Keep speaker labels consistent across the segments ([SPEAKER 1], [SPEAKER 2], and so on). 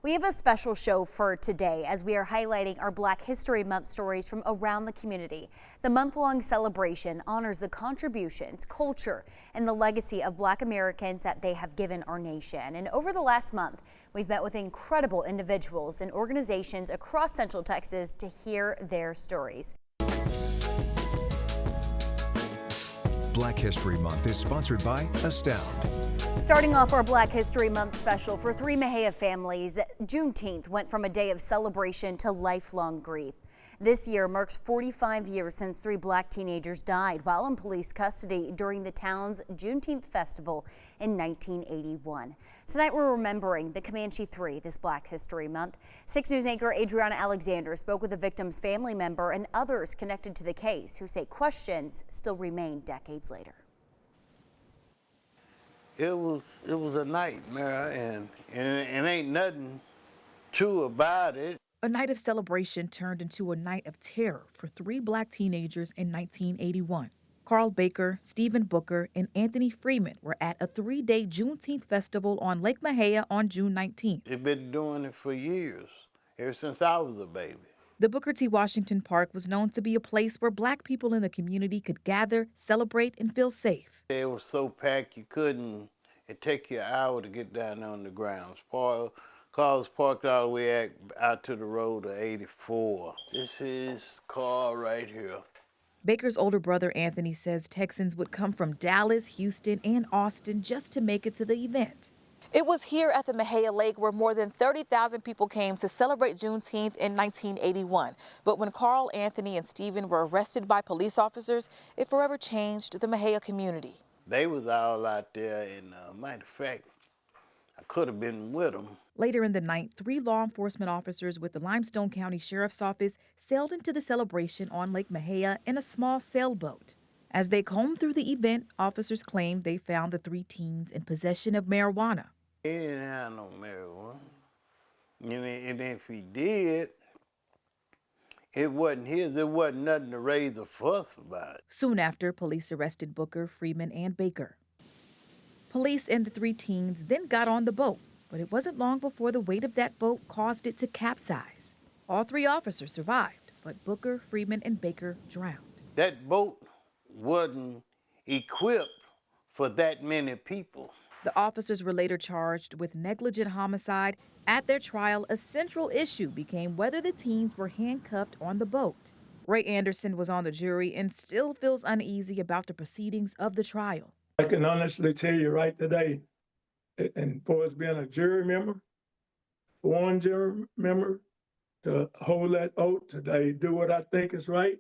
[SPEAKER 1] We have a special show for today as we are highlighting our Black History Month stories from around the community. The month-long celebration honors the contributions, culture, and the legacy of Black Americans that they have given our nation. And over the last month, we've met with incredible individuals and organizations across Central Texas to hear their stories.
[SPEAKER 2] Black History Month is sponsored by Astound.
[SPEAKER 1] Starting off our Black History Month special for 3 Mejia families, Juneteenth went from a day of celebration to lifelong grief. This year marks 45 years since 3 Black teenagers died while in police custody during the town's Juneteenth festival in 1981. Tonight we're remembering the Comanche 3 this Black History Month. 6 News anchor Adriana Alexander spoke with the victim's family member and others connected to the case who say questions still remain decades later.
[SPEAKER 3] It was a nightmare, and ain't nothing true about it.
[SPEAKER 4] A night of celebration turned into a night of terror for 3 Black teenagers in 1981. Carl Baker, Stephen Booker, and Anthony Freeman were at a 3-day Juneteenth festival on Lake Mejia on June 19th.
[SPEAKER 3] They've been doing it for years, ever since I was a baby.
[SPEAKER 4] The Booker T. Washington Park was known to be a place where Black people in the community could gather, celebrate, and feel safe.
[SPEAKER 3] It was so packed you couldn't. It take you an hour to get down on the grounds. Cars parked all the way out to the road of 84. This is car right here.
[SPEAKER 4] Baker's older brother Anthony says Texans would come from Dallas, Houston, and Austin just to make it to the event.
[SPEAKER 5] It was here at the Mejia Lake where more than 30,000 people came to celebrate Juneteenth in 1981. But when Carl, Anthony, and Stephen were arrested by police officers, it forever changed the Mejia community.
[SPEAKER 3] They was all out there, and matter of fact, I could have been with them.
[SPEAKER 4] Later in the night, 3 law enforcement officers with the Limestone County Sheriff's Office sailed into the celebration on Lake Mejia in a small sailboat. As they combed through the event, officers claimed they found the 3 teens in possession of marijuana.
[SPEAKER 3] He didn't have no marijuana. And if he did, it wasn't his. There wasn't nothing to raise a fuss about.
[SPEAKER 4] Soon after, police arrested Booker, Freeman, and Baker. Police and the 3 teens then got on the boat, but it wasn't long before the weight of that boat caused it to capsize. All 3 officers survived, but Booker, Freeman, and Baker drowned.
[SPEAKER 3] That boat wasn't equipped for that many people.
[SPEAKER 4] The officers were later charged with negligent homicide. At their trial, a central issue became whether the teens were handcuffed on the boat. Ray Anderson was on the jury and still feels uneasy about the proceedings of the trial.
[SPEAKER 6] I can honestly tell you right today, and for us being a jury member, for one jury member to hold that oath today, do what I think is right,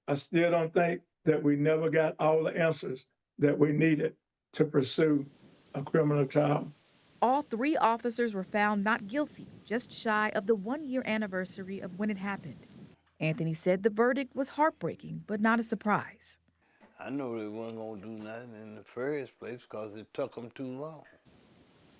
[SPEAKER 6] I still don't think that we never got all the answers that we needed to pursue a criminal trial.
[SPEAKER 4] All 3 officers were found not guilty, just shy of the 1-year anniversary of when it happened. Anthony said the verdict was heartbreaking, but not a surprise.
[SPEAKER 3] I knew they wasn't going to do nothing in the first place because it took them too long.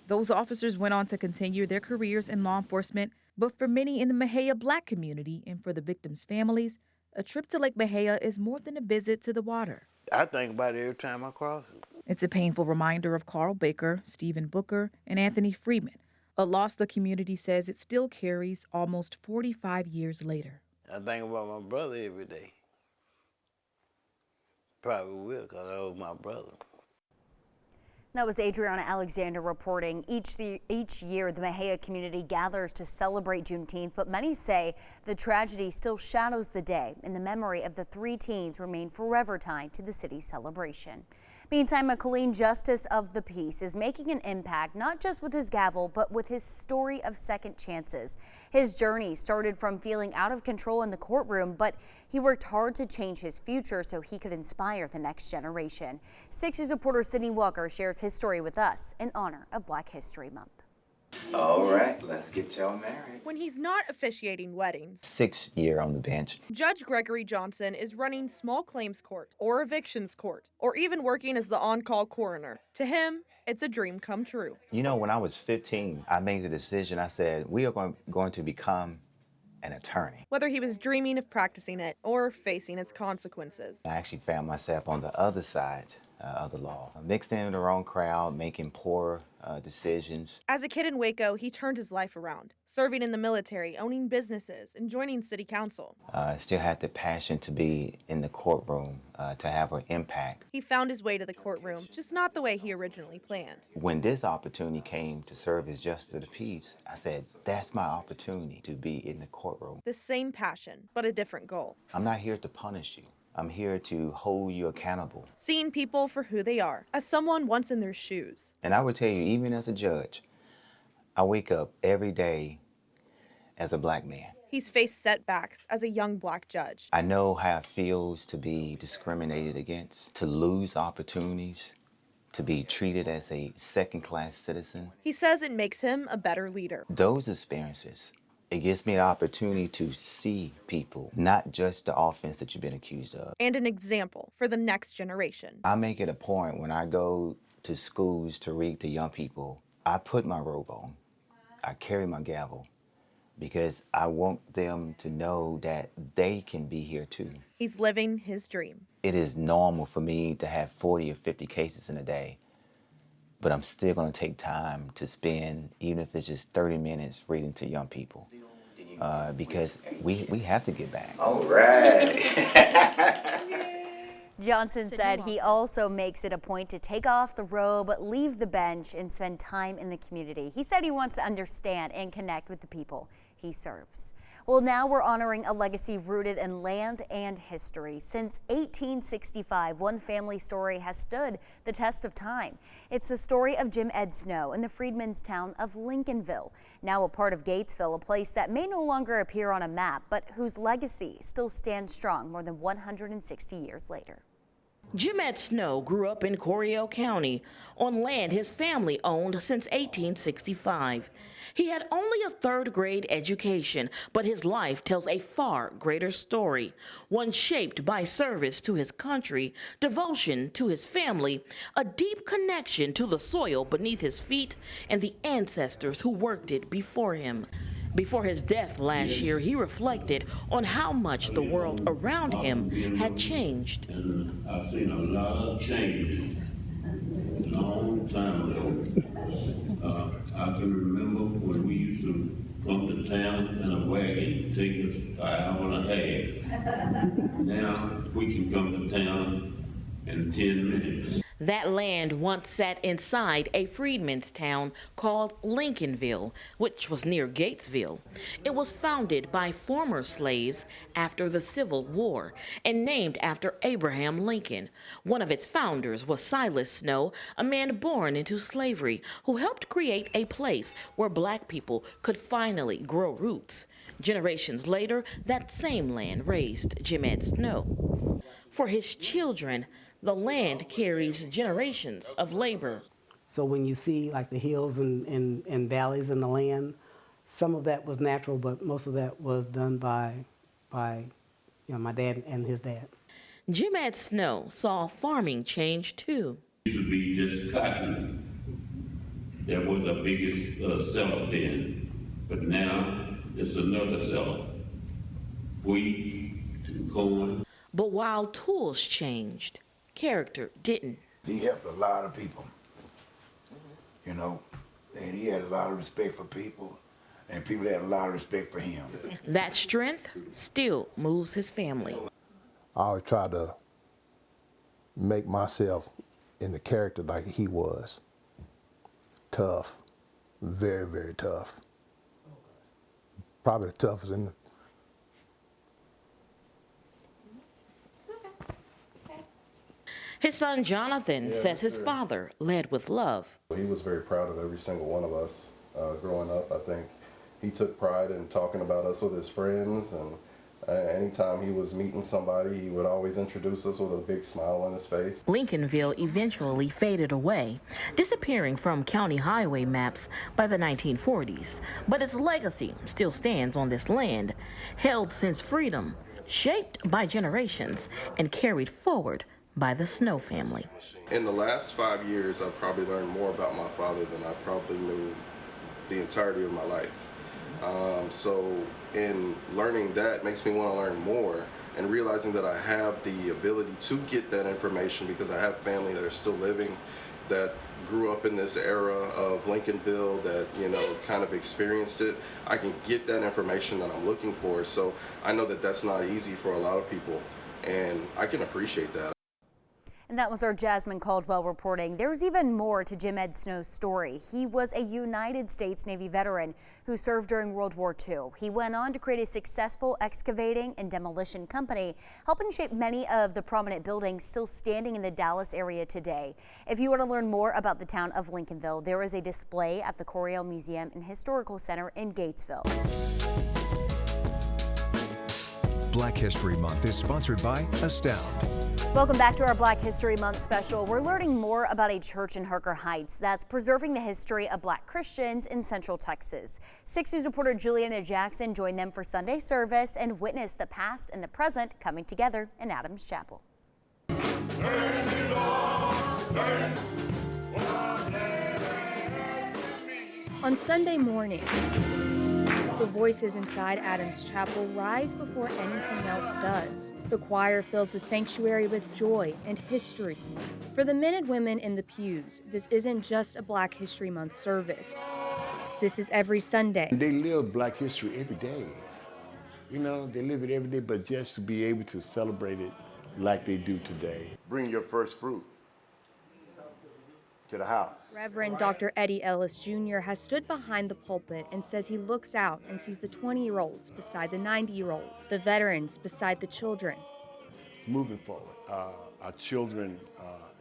[SPEAKER 4] Those officers went on to continue their careers in law enforcement, but for many in the Mejia Black community and for the victims' families, a trip to Lake Mejia is more than a visit to the water.
[SPEAKER 3] I think about it every time I cross it.
[SPEAKER 4] It's a painful reminder of Carl Baker, Stephen Booker, and Anthony Freeman, a loss the community says it still carries almost 45 years later.
[SPEAKER 3] I think about my brother every day. Probably will, because I owe my brother.
[SPEAKER 1] That was Adriana Alexander reporting. Each year, the Mejia community gathers to celebrate Juneteenth, but many say the tragedy still shadows the day, and the memory of the 3 teens remain forever tied to the city's celebration. Meantime, McLean Justice of the Peace is making an impact, not just with his gavel, but with his story of second chances. His journey started from feeling out of control in the courtroom, but he worked hard to change his future so he could inspire the next generation. 6 News reporter Sydney Walker shares his story with us in honor of Black History Month.
[SPEAKER 7] All right, let's get y'all married.
[SPEAKER 8] When he's not officiating weddings,
[SPEAKER 7] 6th year on the bench.
[SPEAKER 8] Judge Gregory Johnson is running small claims court or evictions court or even working as the on-call coroner. To him, it's a dream come true.
[SPEAKER 7] You know, when I was 15, I made the decision. I said, we are going to become an attorney.
[SPEAKER 8] Whether he was dreaming of practicing it or facing its consequences.
[SPEAKER 7] I actually found myself on the other side of the law, mixed in the wrong crowd, making poor decisions.
[SPEAKER 8] As a kid in Waco, he turned his life around, serving in the military, owning businesses, and joining city council.
[SPEAKER 7] Still had the passion to be in the courtroom, to have an impact.
[SPEAKER 8] He found his way to the courtroom, just not the way he originally planned.
[SPEAKER 7] When this opportunity came to serve as justice of the peace, I said, that's my opportunity to be in the courtroom.
[SPEAKER 8] The same passion, but a different goal.
[SPEAKER 7] I'm not here to punish you. I'm here to hold you accountable.
[SPEAKER 8] Seeing people for who they are, as someone once in their shoes.
[SPEAKER 7] And I would tell you, even as a judge, I wake up every day as a black man.
[SPEAKER 8] He's faced setbacks as a young black judge.
[SPEAKER 7] I know how it feels to be discriminated against, to lose opportunities, to be treated as a second-class citizen.
[SPEAKER 8] He says it makes him a better leader.
[SPEAKER 7] Those experiences, it gives me an opportunity to see people, not just the offense that you've been accused of.
[SPEAKER 8] And an example for the next generation.
[SPEAKER 7] I make it a point when I go to schools to read to young people, I put my robe on, I carry my gavel, because I want them to know that they can be here too.
[SPEAKER 8] He's living his dream.
[SPEAKER 7] It is normal for me to have 40 or 50 cases in a day, but I'm still going to take time to spend, even if it's just 30 minutes, reading to young people, because we have to get back. All right.
[SPEAKER 1] Johnson said he also makes it a point to take off the robe, leave the bench, and spend time in the community. He said he wants to understand and connect with the people he serves. Well, now we're honoring a legacy rooted in land and history. Since 1865, one family story has stood the test of time. It's the story of Jim Ed Snow in the freedmen's town of Lincolnville, now a part of Gatesville, a place that may no longer appear on a map, but whose legacy still stands strong more than 160 years later.
[SPEAKER 9] Jim Ed Snow grew up in Coryell County on land his family owned since 1865. He had only a third-grade education, but his life tells a far greater story, one shaped by service to his country, devotion to his family, a deep connection to the soil beneath his feet, and the ancestors who worked it before him. Before his death last year, he reflected on how much the world around him had changed.
[SPEAKER 10] And I've seen a lot of changes a long time ago. I can remember when we used to come to town in a wagon, take us an hour and a half. Now we can come to town in 10 minutes.
[SPEAKER 9] That land once sat inside a freedmen's town called Lincolnville, which was near Gatesville. It was founded by former slaves after the Civil War and named after Abraham Lincoln. One of its founders was Silas Snow, a man born into slavery who helped create a place where black people could finally grow roots. Generations later, that same land raised Jim Ed Snow. For his children, the land carries generations of labor.
[SPEAKER 11] So when you see like the hills and valleys in the land, some of that was natural, but most of that was done by my dad and his dad.
[SPEAKER 9] Jim Ed Snow saw farming change too.
[SPEAKER 10] It used to be just cotton. That was the biggest seller then. But now it's another seller. Wheat and corn.
[SPEAKER 9] But while tools changed, character didn't.
[SPEAKER 12] He helped a lot of people, you know, and he had a lot of respect for people, and people had a lot of respect for him.
[SPEAKER 9] That strength still moves his family.
[SPEAKER 13] I always try to make myself in the character like he was. Tough, very, very tough. Probably the toughest in the
[SPEAKER 9] His son Jonathan says his father led with love.
[SPEAKER 14] He was very proud of every single one of us growing up. I think he took pride in talking about us with his friends, and anytime he was meeting somebody, he would always introduce us with a big smile on his face.
[SPEAKER 9] Lincolnville eventually faded away, disappearing from county highway maps by the 1940s. But its legacy still stands on this land, held since freedom, shaped by generations, and carried forward by the Snow family.
[SPEAKER 14] In the last 5 years, I've probably learned more about my father than I probably knew the entirety of my life. So in learning that makes me want to learn more, and realizing that I have the ability to get that information because I have family that are still living, that grew up in this era of Lincolnville, that, you know, kind of experienced it, I can get that information that I'm looking for. So I know that that's not easy for a lot of people, and I can appreciate that.
[SPEAKER 1] And that was our Jasmine Caldwell reporting. There's even more to Jim Ed Snow's story. He was a United States Navy veteran who served during World War II. He went on to create a successful excavating and demolition company, helping shape many of the prominent buildings still standing in the Dallas area today. If you want to learn more about the town of Lincolnville, there is a display at the Coryell Museum and Historical Center in Gatesville.
[SPEAKER 2] Black History Month is sponsored by Astound.
[SPEAKER 1] Welcome back to our Black History Month special. We're learning more about a church in Hooker Heights that's preserving the history of Black Christians in Central Texas. 6 News reporter Juliana Jackson joined them for Sunday service and witnessed the past and the present coming together in Adams Chapel.
[SPEAKER 15] On Sunday morning, the voices inside Adams Chapel rise before anything else does. The choir fills the sanctuary with joy and history. For the men and women in the pews, this isn't just a Black History Month service. This is every Sunday.
[SPEAKER 16] They live Black history every day. You know, they live it every day, but just to be able to celebrate it like they do today.
[SPEAKER 17] Bring your first fruit to the house.
[SPEAKER 15] Reverend Dr. Eddie Ellis Jr. has stood behind the pulpit and says he looks out and sees the 20-year-olds beside the 90-year-olds, the veterans beside the children.
[SPEAKER 16] Moving forward, our children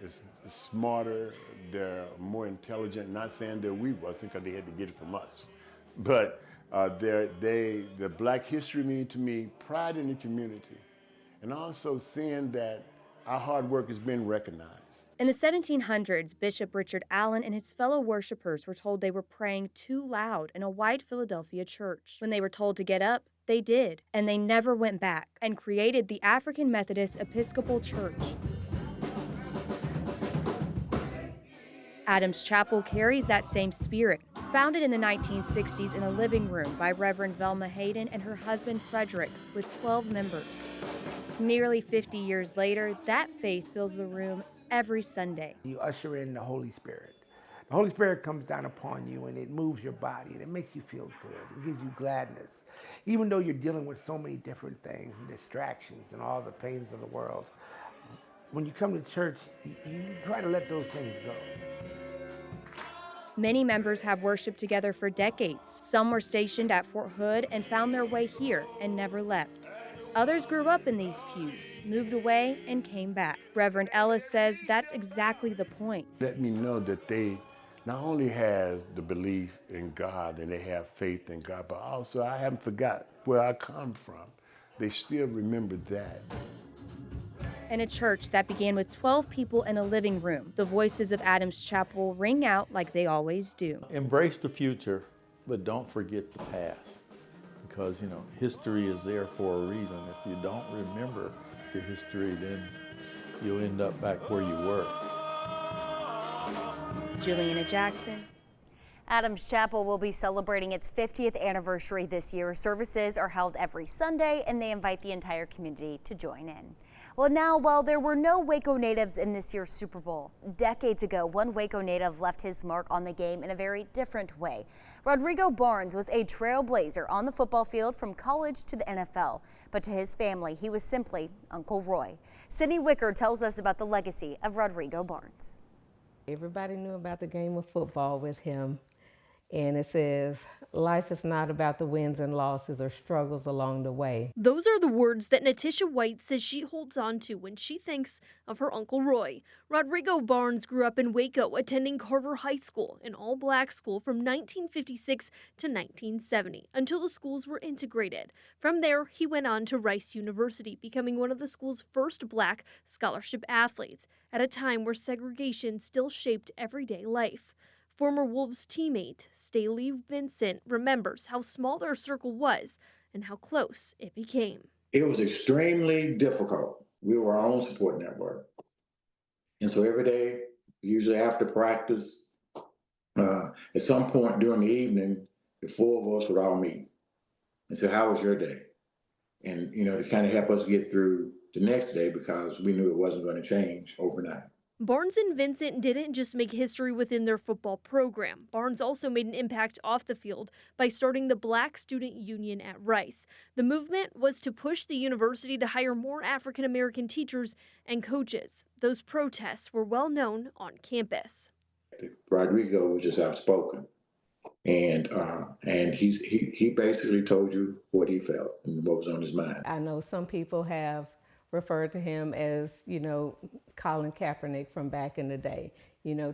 [SPEAKER 16] is smarter, they're more intelligent. Not saying that we wasn't, because they had to get it from us, but the Black history mean to me pride in the community, and also seeing that our hard work is being recognized.
[SPEAKER 15] In the 1700s, Bishop Richard Allen and his fellow worshipers were told they were praying too loud in a white Philadelphia church. When they were told to get up, they did, and they never went back, and created the African Methodist Episcopal Church. Adams Chapel carries that same spirit. Founded in the 1960s in a living room by Reverend Velma Hayden and her husband Frederick, with 12 members. Nearly 50 years later, that faith fills the room every Sunday.
[SPEAKER 18] You usher in the Holy Spirit. The Holy Spirit comes down upon you and it moves your body and it makes you feel good. It gives you gladness. Even though you're dealing with so many different things and distractions and all the pains of the world, when you come to church, you try to let those things go.
[SPEAKER 15] Many members have worshiped together for decades. Some were stationed at Fort Hood and found their way here and never left. Others grew up in these pews, moved away, and came back. Reverend Ellis says that's exactly the point.
[SPEAKER 16] Let me know that they not only have the belief in God and they have faith in God, but also I haven't forgot where I come from. They still remember that.
[SPEAKER 15] In a church that began with 12 people in a living room, the voices of Adams Chapel ring out like they always do.
[SPEAKER 19] Embrace the future, but don't forget the past. Because, you know, history is there for a reason. If you don't remember your history, then you'll end up back where you were.
[SPEAKER 15] Juliana Jackson.
[SPEAKER 1] Adams Chapel will be celebrating its 50th anniversary this year. Services are held every Sunday, and they invite the entire community to join in. Well, now, while there were no Waco natives in this year's Super Bowl, decades ago, one Waco native left his mark on the game in a very different way. Rodrigo Barnes was a trailblazer on the football field from college to the NFL. But to his family, he was simply Uncle Roy. Sydney Wicker tells us about the legacy of Rodrigo Barnes.
[SPEAKER 20] Everybody knew about the game of football with him. And it says, life is not about the wins and losses or struggles along the way.
[SPEAKER 21] Those are the words that Natisha White says she holds on to when she thinks of her Uncle Roy. Rodrigo Barnes grew up in Waco, attending Carver High School, an all-black school from 1956 to 1970, until the schools were integrated. From there, he went on to Rice University, becoming one of the school's first black scholarship athletes, at a time where segregation still shaped everyday life. Former Wolves teammate Staley Vincent remembers how small their circle was and how close it became.
[SPEAKER 22] It was extremely difficult. We were our own support network. And so every day, usually after practice, at some point during the evening, the four of us would all meet and say, how was your day? And, you know, to kind of help us get through the next day, because we knew it wasn't going to change overnight.
[SPEAKER 21] Barnes and Vincent didn't just make history within their football program. Barnes also made an impact off the field by starting the Black Student Union at Rice. The movement was to push the university to hire more African American teachers and coaches. Those protests were well known on campus.
[SPEAKER 22] Rodrigo was just outspoken, and he basically told you what he felt and what was on his mind.
[SPEAKER 20] I know some people have referred to him as, Colin Kaepernick from back in the day,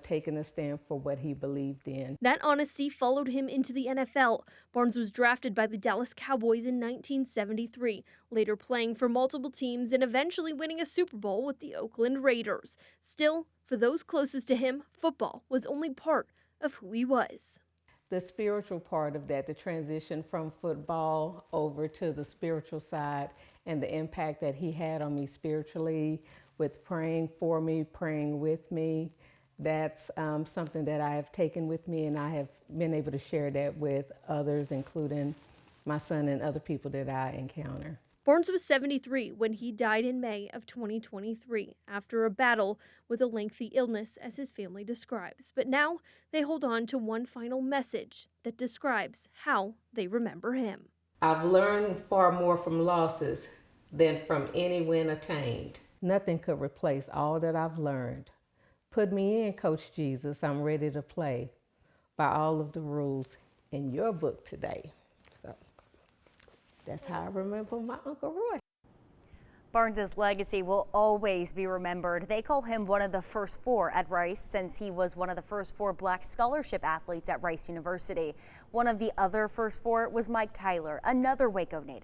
[SPEAKER 20] taking a stand for what he believed in.
[SPEAKER 21] That honesty followed him into the NFL. Barnes was drafted by the Dallas Cowboys in 1973, later playing for multiple teams and eventually winning a Super Bowl with the Oakland Raiders. Still, for those closest to him, football was only part of who he was.
[SPEAKER 20] The spiritual part of that, the transition from football over to the spiritual side and the impact that he had on me spiritually with praying for me, praying with me, that's something that I have taken with me, and I have been able to share that with others, including my son and other people that I encounter.
[SPEAKER 21] Barnes was 73 when he died in May of 2023 after a battle with a lengthy illness, as his family describes. But now they hold on to one final message that describes how they remember him.
[SPEAKER 20] I've learned far more from losses than from any win attained. Nothing could replace all that I've learned. Put me in, Coach Jesus. I'm ready to play by all of the rules in your book today. So that's how I remember my Uncle Roy.
[SPEAKER 1] Barnes's legacy will always be remembered. They call him one of the first four at Rice, since he was one of the first four Black scholarship athletes at Rice University. One of the other first four was Mike Tyler, another Waco native.